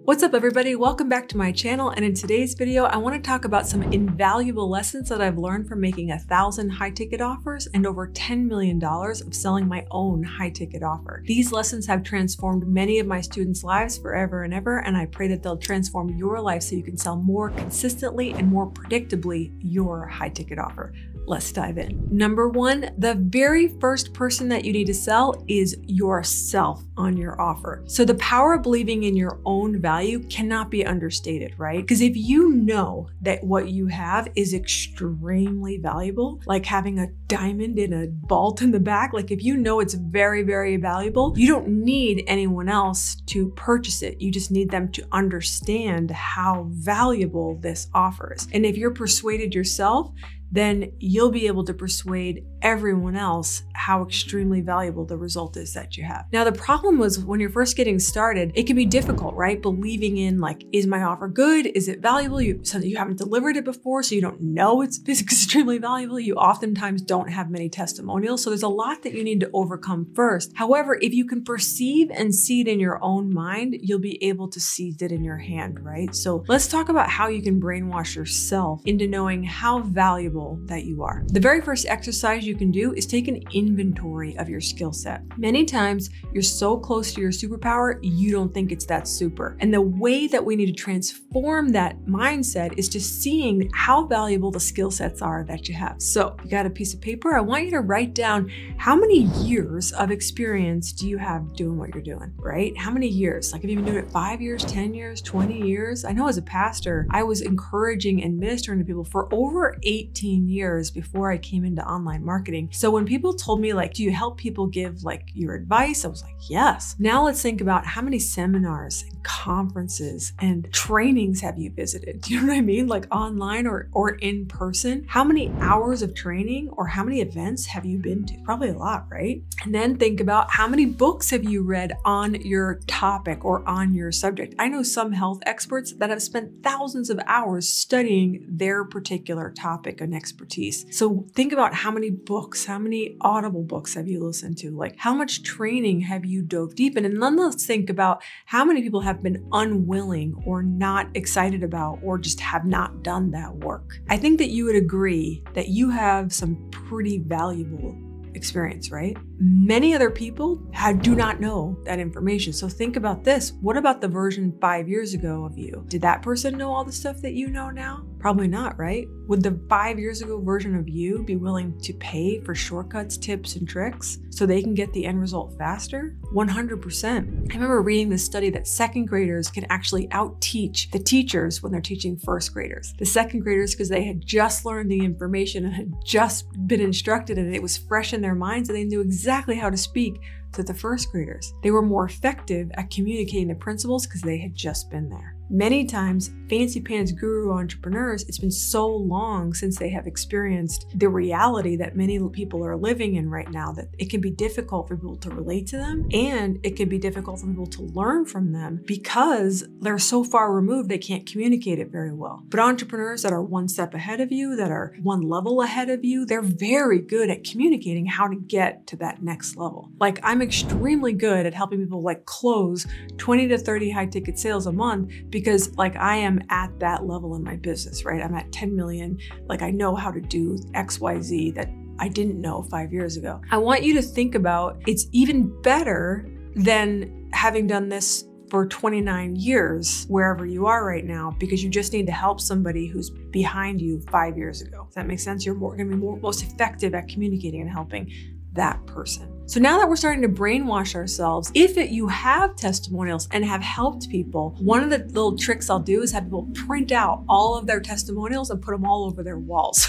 What's up everybody? Welcome back to my channel, and in today's video I want to talk about some invaluable lessons that I've learned from making 1,000 high-ticket offers and over $10 million of selling my own high-ticket offer. These lessons have transformed many of my students' lives forever and ever, and I pray that they'll transform your life so you can sell more consistently and more predictably your high-ticket offer. Let's dive in. Number one, the very first person that you need to sell is yourself on your offer. So the power of believing in your own value cannot be understated, right? Because if you know that what you have is extremely valuable, like having a diamond in a vault in the back, like if you know it's very, very valuable, you don't need anyone else to purchase it. You just need them to understand how valuable this offers. And if you're persuaded yourself, then you'll be able to persuade everyone else how extremely valuable the result is that you have. Now, the problem was when you're first getting started, it can be difficult, right? Believing in like, is my offer good? Is it valuable? You haven't delivered it before, so you don't know it's extremely valuable. You oftentimes don't have many testimonials. So there's a lot that you need to overcome first. However, if you can perceive and see it in your own mind, you'll be able to seize it in your hand, right? So let's talk about how you can brainwash yourself into knowing how valuable that you are. The very first exercise you can do is take an inventory of your skill set. Many times you're so close to your superpower, you don't think it's that super. And the way that we need to transform that mindset is just seeing how valuable the skill sets are that you have. So you got a piece of paper, I want you to write down how many years of experience do you have doing what you're doing, right? How many years? Like have you been doing it 5 years, 10 years, 20 years? I know as a pastor, I was encouraging and ministering to people for over 18 years before I came into online marketing. So when people told me like, do you help people give like your advice? I was like, yes. Now let's think about how many seminars and conferences and trainings have you visited? Do you know what I mean? Like online or in person. How many hours of training or how many events have you been to? Probably a lot, right? And then think about how many books have you read on your topic or on your subject? I know some health experts that have spent thousands of hours studying their particular topic and expertise. So think about how many books, how many audible books have you listened to? Like how much training have you dove deep in? And then let's think about how many people have been unwilling or not excited about or just have not done that work. I think that you would agree that you have some pretty valuable experience, right? Many other people do not know that information. So think about this. What about the version 5 years ago of you? Did that person know all the stuff that you know now? Probably not, right? Would the 5 years ago version of you be willing to pay for shortcuts, tips, and tricks so they can get the end result faster? 100%. I remember reading this study that second graders can actually out-teach the teachers when they're teaching first graders. The second graders, because they had just learned the information and had just been instructed and it was fresh in their minds and they knew exactly how to speak to the first graders. They were more effective at communicating the principles because they had just been there. Many times, fancy pants guru entrepreneurs, it's been so long since they have experienced the reality that many people are living in right now that it can be difficult for people to relate to them, and it can be difficult for people to learn from them because they're so far removed they can't communicate it very well. But entrepreneurs that are one step ahead of you, that are one level ahead of you, they're very good at communicating how to get to that next level. Like I'm extremely good at helping people like close 20 to 30 high ticket sales a month because like I am at that level in my business, right? I'm at 10 million. Like I know how to do X, Y, Z that I didn't know 5 years ago. I want you to think about it's even better than having done this for 29 years, wherever you are right now, because you just need to help somebody who's behind you 5 years ago. Does that make sense? You're going to be most effective at communicating and helping that person. So now that we're starting to brainwash ourselves, if you have testimonials and have helped people, one of the little tricks I'll do is have people print out all of their testimonials and put them all over their walls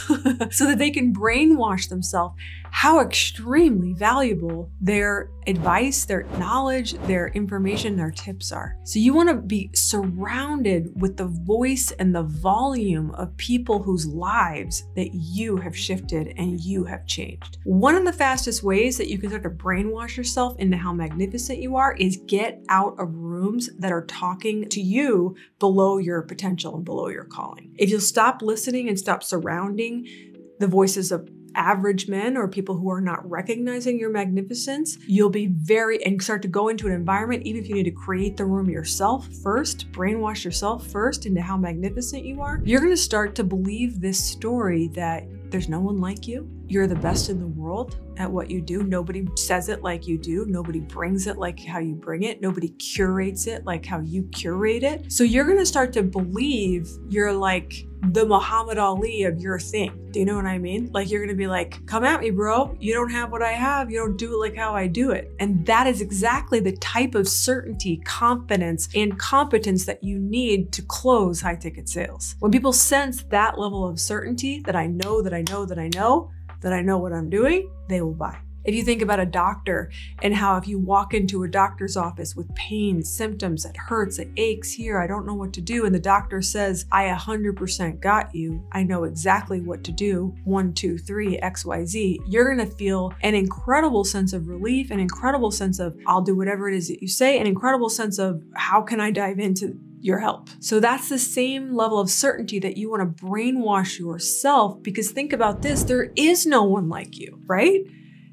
so that they can brainwash themselves how extremely valuable their advice, their knowledge, their information, their tips are. So you want to be surrounded with the voice and the volume of people whose lives that you have shifted and you have changed. One of the fastest ways that you can start to brainwash yourself into how magnificent you are is get out of rooms that are talking to you below your potential and below your calling. If you'll stop listening and stop surrounding the voices of average men or people who are not recognizing your magnificence, you'll be and start to go into an environment, even if you need to create the room yourself first, brainwash yourself first into how magnificent you are, you're going to start to believe this story that there's no one like you. You're the best in the world at what you do. Nobody says it like you do. Nobody brings it like how you bring it. Nobody curates it like how you curate it. So you're going to start to believe you're like the Muhammad Ali of your thing. Do you know what I mean? Like you're going to be like, come at me, bro. You don't have what I have. You don't do it like how I do it. And that is exactly the type of certainty, confidence, and competence that you need to close high ticket sales. When people sense that level of certainty, that I know, that I know, that I know, that I know what I'm doing, they will buy. If you think about a doctor and how if you walk into a doctor's office with pain, symptoms, it hurts, it aches here, I don't know what to do, and the doctor says, I 100% got you, I know exactly what to do, 1, 2, 3, XYZ, you're gonna feel an incredible sense of relief, an incredible sense of, I'll do whatever it is that you say, an incredible sense of, how can I dive into your help? So that's the same level of certainty that you want to brainwash yourself, because think about this, there is no one like you, right?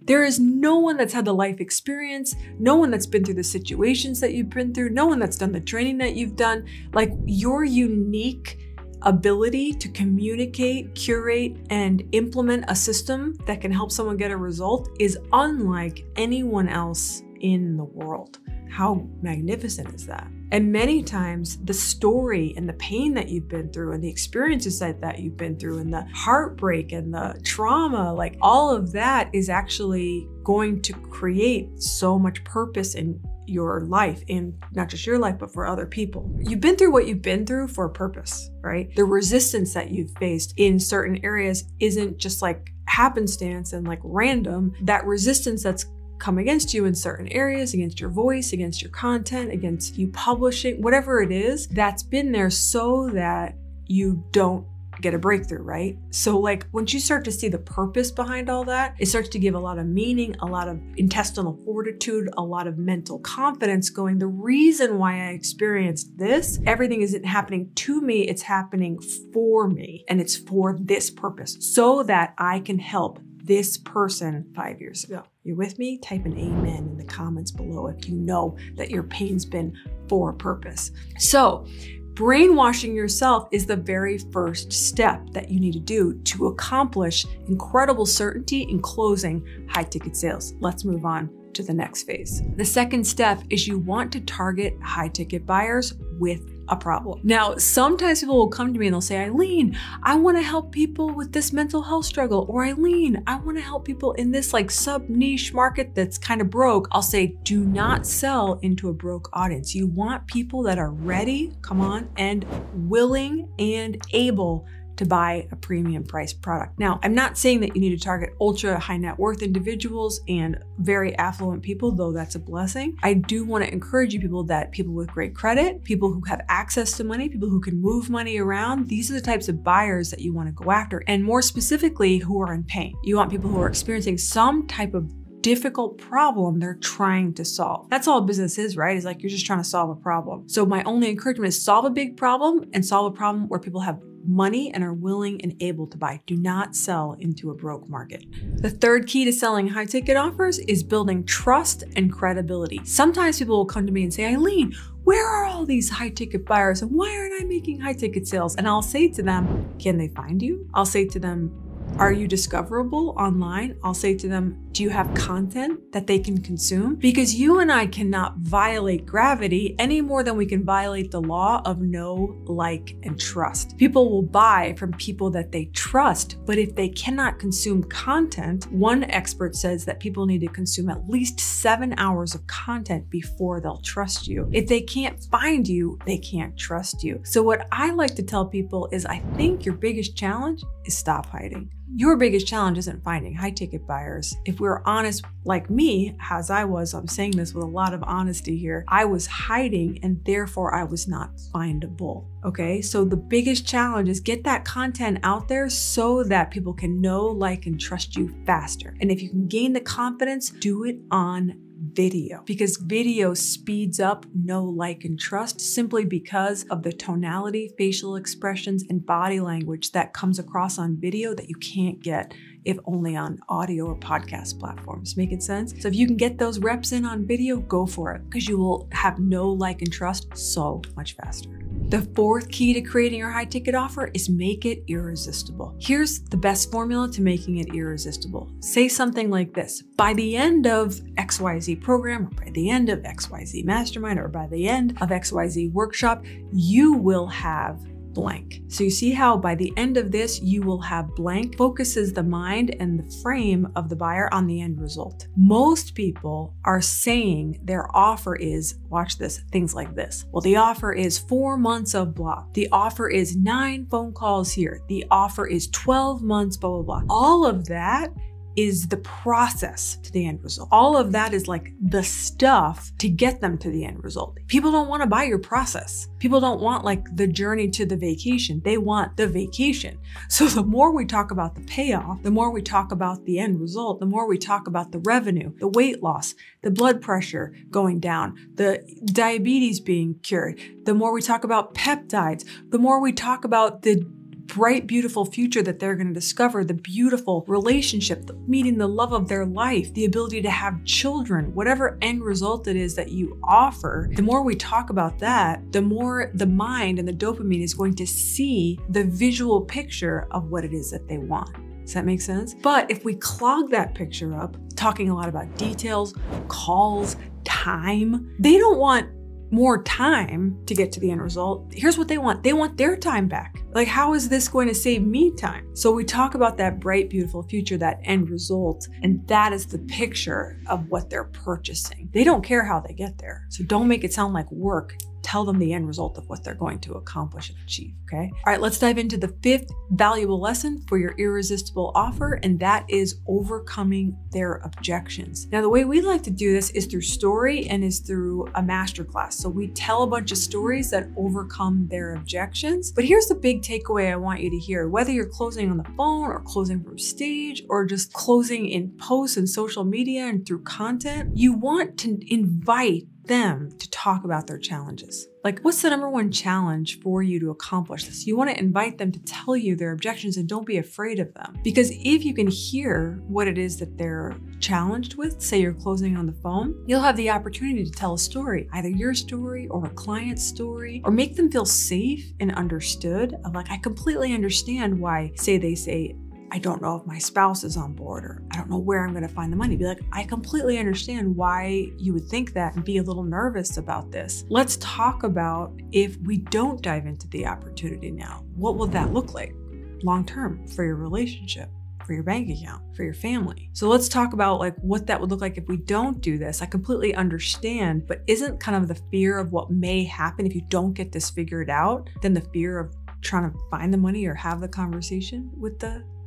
There is no one that's had the life experience, no one that's been through the situations that you've been through, no one that's done the training that you've done. Like your unique ability to communicate, curate, and implement a system that can help someone get a result is unlike anyone else in the world. How magnificent is that? And many times the story and the pain that you've been through and the experiences that you've been through and the heartbreak and the trauma, like all of that is actually going to create so much purpose in your life, and not just your life, but for other people. You've been through what you've been through for a purpose, right? The resistance that you've faced in certain areas isn't just like happenstance and like random. That resistance that's come against you in certain areas, against your voice, against your content, against you publishing, whatever it is, that's been there so that you don't get a breakthrough, right? So like once you start to see the purpose behind all that, it starts to give a lot of meaning, a lot of intestinal fortitude, a lot of mental confidence going, the reason why I experienced this, everything isn't happening to me, it's happening for me. And it's for this purpose so that I can help this person 5 years ago. You with me? Type an amen in the comments below if you know that your pain's been for a purpose. So brainwashing yourself is the very first step that you need to do to accomplish incredible certainty in closing high ticket sales. Let's move on to the next phase. The second step is you want to target high ticket buyers with a problem. Now, sometimes people will come to me and they'll say, Eileen, I want to help people with this mental health struggle, or Eileen, I want to help people in this like sub niche market that's kind of broke. I'll say, do not sell into a broke audience. You want people that are ready, come on, and willing and able to buy a premium priced product. Now, I'm not saying that you need to target ultra high net worth individuals and very affluent people, though that's a blessing. I do want to encourage you people with great credit, people who have access to money, people who can move money around, these are the types of buyers that you want to go after. And more specifically, who are in pain. You want people who are experiencing some type of difficult problem they're trying to solve. That's all business is, right? It's like you're just trying to solve a problem. So my only encouragement is solve a big problem and solve a problem where people have money and are willing and able to buy. Do not sell into a broke market. The third key to selling high ticket offers is building trust and credibility. Sometimes people will come to me and say, Eileen, where are all these high ticket buyers and why aren't I making high ticket sales? And I'll say to them, can they find you? I'll say to them, are you discoverable online? I'll say to them, do you have content that they can consume? Because you and I cannot violate gravity any more than we can violate the law of know, like, and trust. People will buy from people that they trust, but if they cannot consume content, one expert says that people need to consume at least 7 hours of content before they'll trust you. If they can't find you, they can't trust you. So what I like to tell people is I think your biggest challenge is stop hiding. Your biggest challenge isn't finding high ticket buyers. If we're honest, like me, as I was, I'm saying this with a lot of honesty here, I was hiding and therefore I was not findable. Okay, so the biggest challenge is get that content out there so that people can know, like, and trust you faster. And if you can gain the confidence, do it on video, because video speeds up know, like, and trust simply because of the tonality, facial expressions, and body language that comes across on video that you can't get if only on audio or podcast platforms. Making sense? So if you can get those reps in on video, go for it, because you will have know, like, and trust so much faster. The fourth key to creating your high ticket offer is make it irresistible. Here's the best formula to making it irresistible. Say something like this: by the end of XYZ program, or by the end of XYZ mastermind, or by the end of XYZ workshop, you will have blank. So you see how by the end of this, you will have blank focuses the mind and the frame of the buyer on the end result. Most people are saying their offer is, watch this, things like this. Well, the offer is 4 months of blah. The offer is 9 phone calls here. The offer is 12 months, blah, blah, blah. All of that is the process to the end result. All of that is like the stuff to get them to the end result. People don't want to buy your process. People don't want like the journey to the vacation. They want the vacation. So the more we talk about the payoff, the more we talk about the end result, the more we talk about the revenue, the weight loss, the blood pressure going down, the diabetes being cured, the more we talk about peptides, the more we talk about the bright, beautiful future that they're going to discover, the beautiful relationship, meeting the love of their life, the ability to have children, whatever end result it is that you offer, the more we talk about that, the more the mind and the dopamine is going to see the visual picture of what it is that they want. Does that make sense? But if we clog that picture up, talking a lot about details, calls, time, they don't want more time to get to the end result. Here's what they want. They want their time back. Like, how is this going to save me time? So we talk about that bright, beautiful future, that end result, and that is the picture of what they're purchasing. They don't care how they get there. So don't make it sound like work. Tell them the end result of what they're going to accomplish and achieve, okay? All right, let's dive into the fifth valuable lesson for your irresistible offer, and that is overcoming their objections. Now, the way we like to do this is through story and is through a masterclass. So we tell a bunch of stories that overcome their objections. But here's the big takeaway I want you to hear. Whether you're closing on the phone or closing from stage or just closing in posts and social media and through content, you want to invite them to talk about their challenges. Like, what's the number one challenge for you to accomplish this? You want to invite them to tell you their objections, and don't be afraid of them. Because if you can hear what it is that they're challenged with, say you're closing on the phone, you'll have the opportunity to tell a story, either your story or a client's story, or make them feel safe and understood of like, I completely understand why, say they say, I don't know if my spouse is on board, or I don't know where I'm going to find the money. Be like, I completely understand why you would think that and be a little nervous about this. Let's talk about if we don't dive into the opportunity now. What will that look like long-term for your relationship, for your bank account, for your family? So let's talk about like what that would look like if we don't do this. I completely understand, but isn't kind of the fear of what may happen if you don't get this figured out, then the fear of trying to find the money or have the conversation with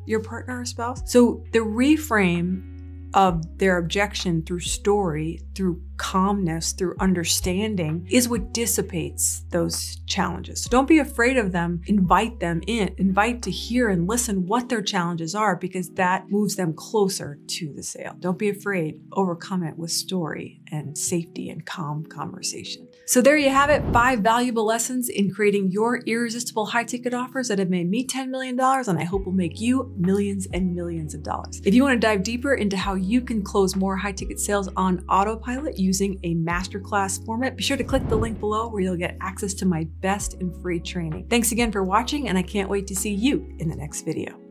your partner or spouse? So the reframe of their objection through story, through calmness, through understanding is what dissipates those challenges. So don't be afraid of them. Invite them in. Invite to hear and listen what their challenges are, because that moves them closer to the sale. Don't be afraid. Overcome it with story and safety and calm conversation. So there you have it. 5 valuable lessons in creating your irresistible high ticket offers that have made me $10 million, and I hope will make you millions and millions of dollars. If you want to dive deeper into how you can close more high ticket sales on autopilot using a masterclass format, be sure to click the link below where you'll get access to my best and free training. Thanks again for watching, and I can't wait to see you in the next video.